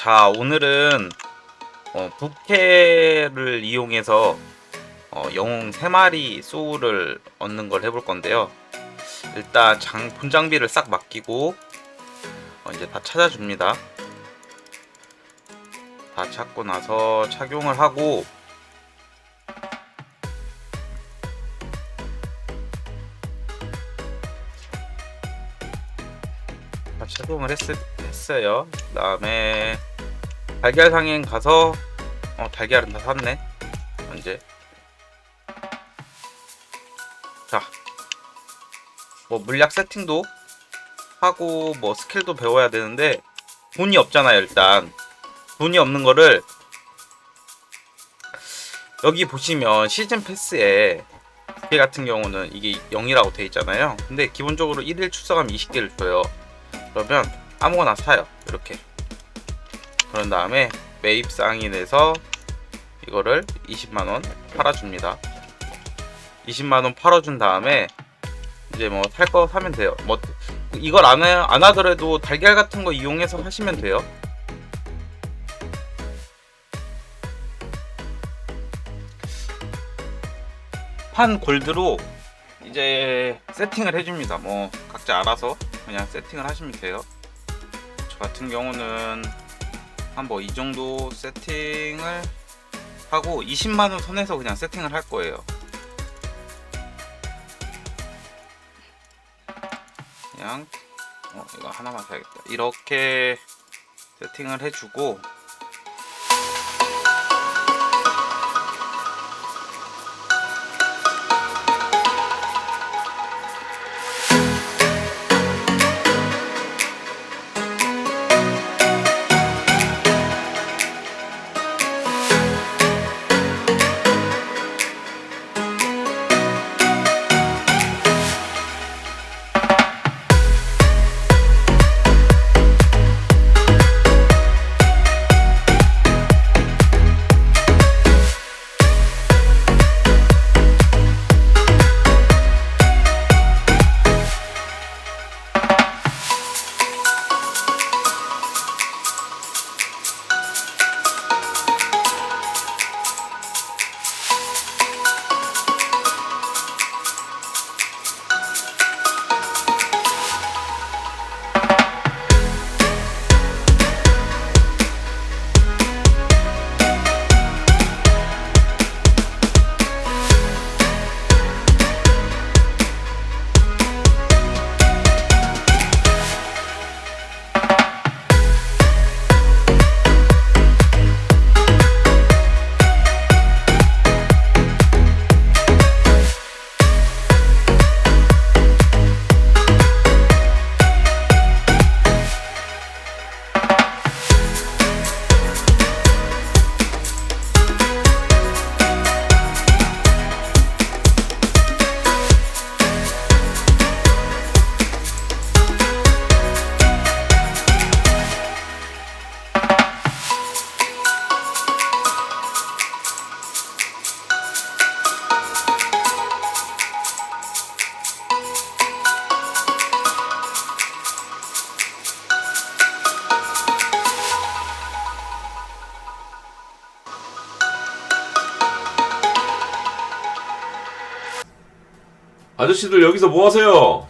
자, 오늘은 부캐를 이용해서 영웅 3마리 소울을 얻는 걸 해볼 건데요. 일단 본장비를 싹 맡기고 이제 다 찾아줍니다. 다 찾고 나서 착용을 하고 다 착용을 했어요. 그 다음에 달걀 상인 가서 달걀은 다 샀네. 이제 자, 뭐 물약 세팅도 하고 뭐 스킬도 배워야 되는데 돈이 없잖아요. 일단 돈이 없는 거를 여기 보시면 시즌 패스에 이 같은 경우는 이게 0이라고 돼 있잖아요. 근데 기본적으로 1일 출석하면 20개를 줘요. 그러면 아무거나 사요. 이렇게. 그런 다음에 매입 상인에서 이거를 20만원 팔아줍니다. 20만원 팔아준 다음에 이제 뭐 살 거 사면 돼요. 뭐 이걸 안 하더라도 달걀 같은 거 이용해서 하시면 돼요. 판 골드로 이제 세팅을 해줍니다. 뭐 각자 알아서 그냥 세팅을 하시면 돼요. 저 같은 경우는 한 뭐 이 정도 세팅을 하고 20만원 선에서 그냥 세팅을 할 거예요. 그냥 이거 하나만 사야겠다. 이렇게 세팅을 해주고 아저씨들 여기서 뭐 하세요?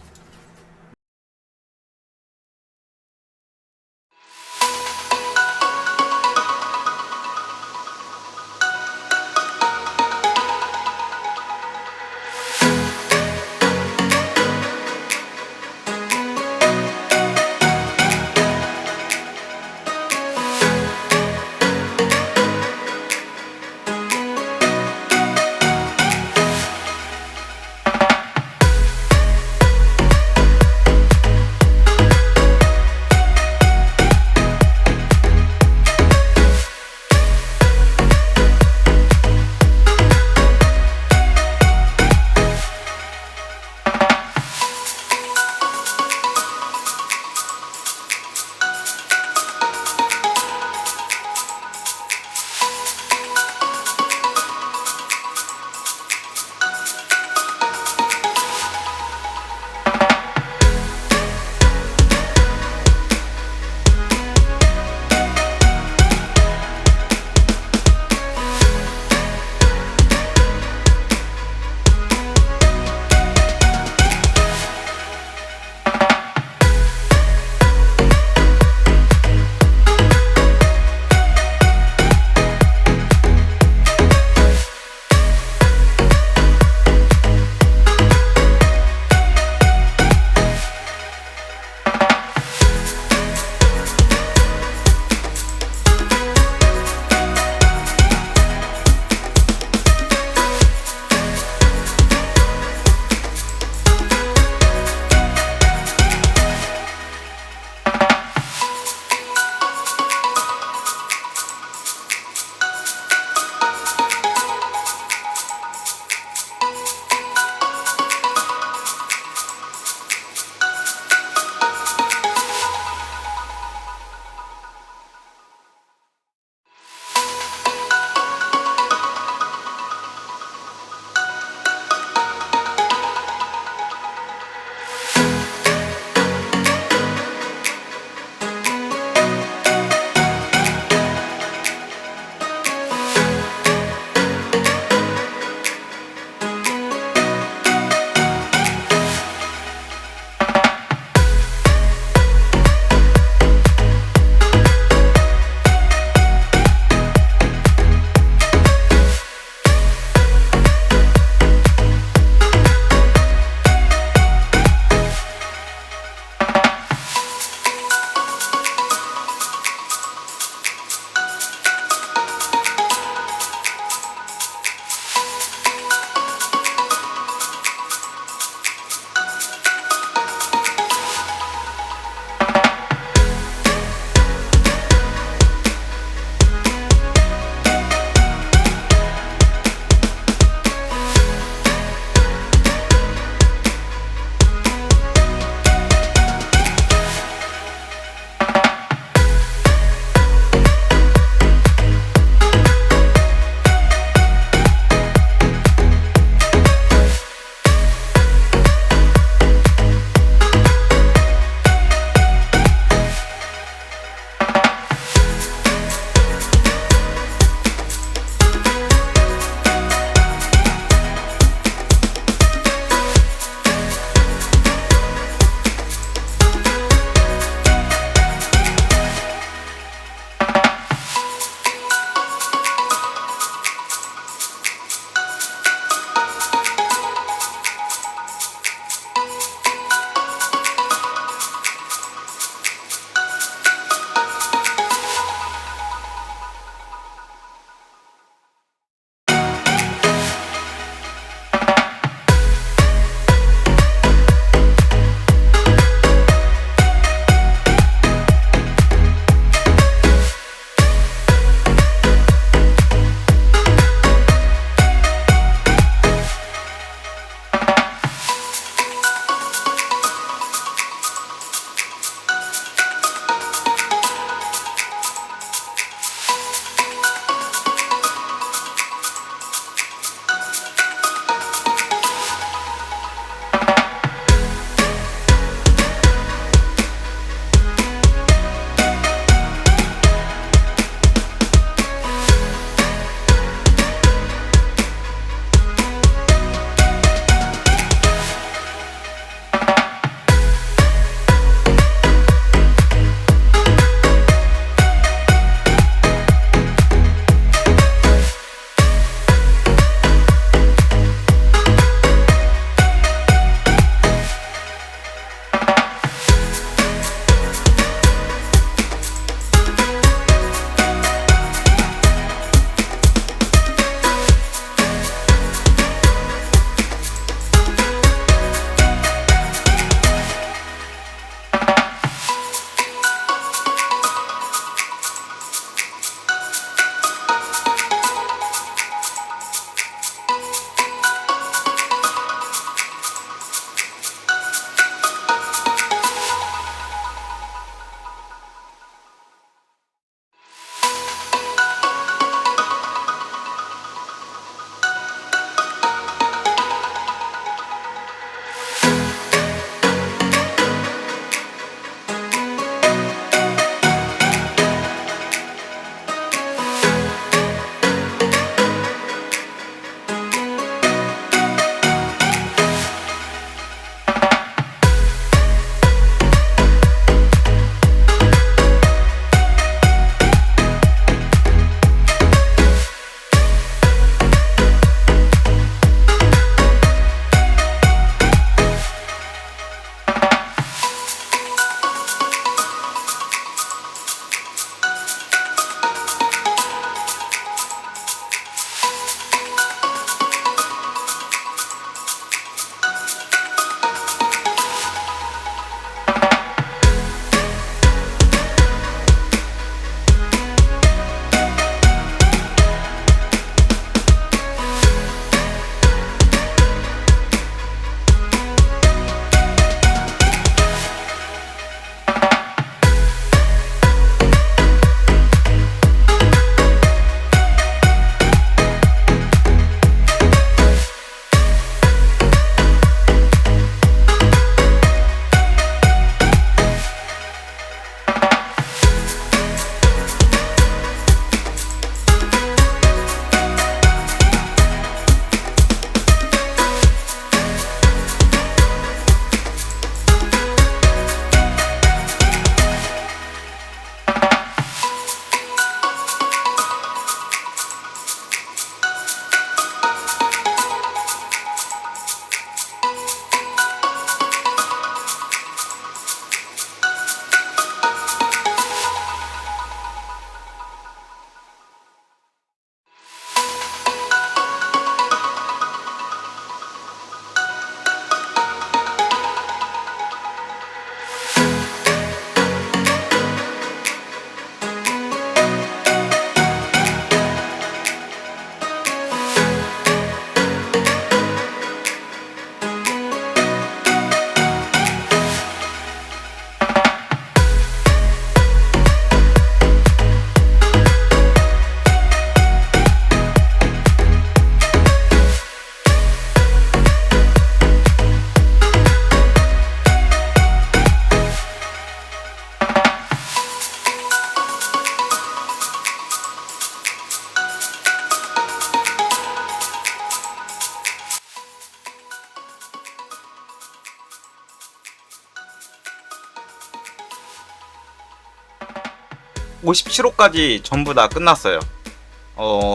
57호까지 전부 다 끝났어요.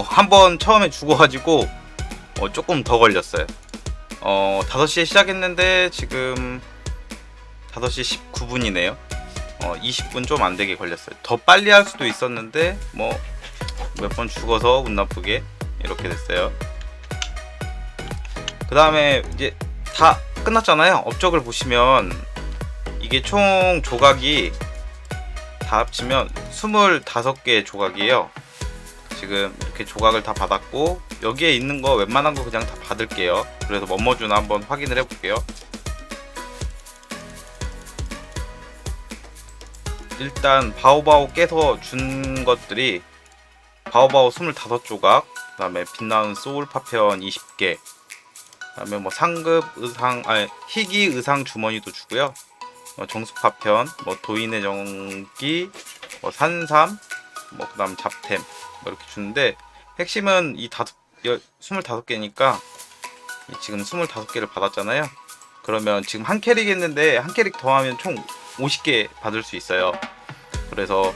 한번 처음에 죽어가지고 조금 더 걸렸어요. 5시에 시작했는데 지금 5시 19분이네요. 20분 좀 안 되게 걸렸어요. 더 빨리 할 수도 있었는데 뭐 몇 번 죽어서 운 나쁘게 이렇게 됐어요. 그 다음에 이제 다 끝났잖아요. 업적을 보시면 이게 총 조각이 다 합치면 25개의 조각이에요. 지금 이렇게 조각을 다 받았고 여기에 있는 거 웬만한 거 그냥 다 받을게요. 그래서 뭐뭐 주나 한번 확인을 해볼게요. 일단 바오바오 깨서 준 것들이 바오바오 25조각, 그 다음에 빛나는 소울 파편 20개, 그 다음에 뭐 상급 의상, 희귀 의상 주머니도 주고요. 정수 파편, 뭐 도인의 정기, 뭐 산삼, 뭐 그 다음 잡템 뭐 이렇게 주는데 핵심은 이 25개니까 지금 25개를 받았잖아요. 그러면 지금 한 캐릭 했는데 한 캐릭 더하면 총 50개 받을 수 있어요. 그래서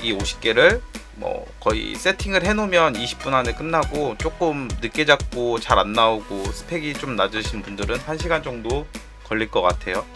이 50개를 뭐 거의 세팅을 해놓으면 20분 안에 끝나고, 조금 늦게 잡고 잘 안 나오고 스펙이 좀 낮으신 분들은 1시간 정도 걸릴 것 같아요.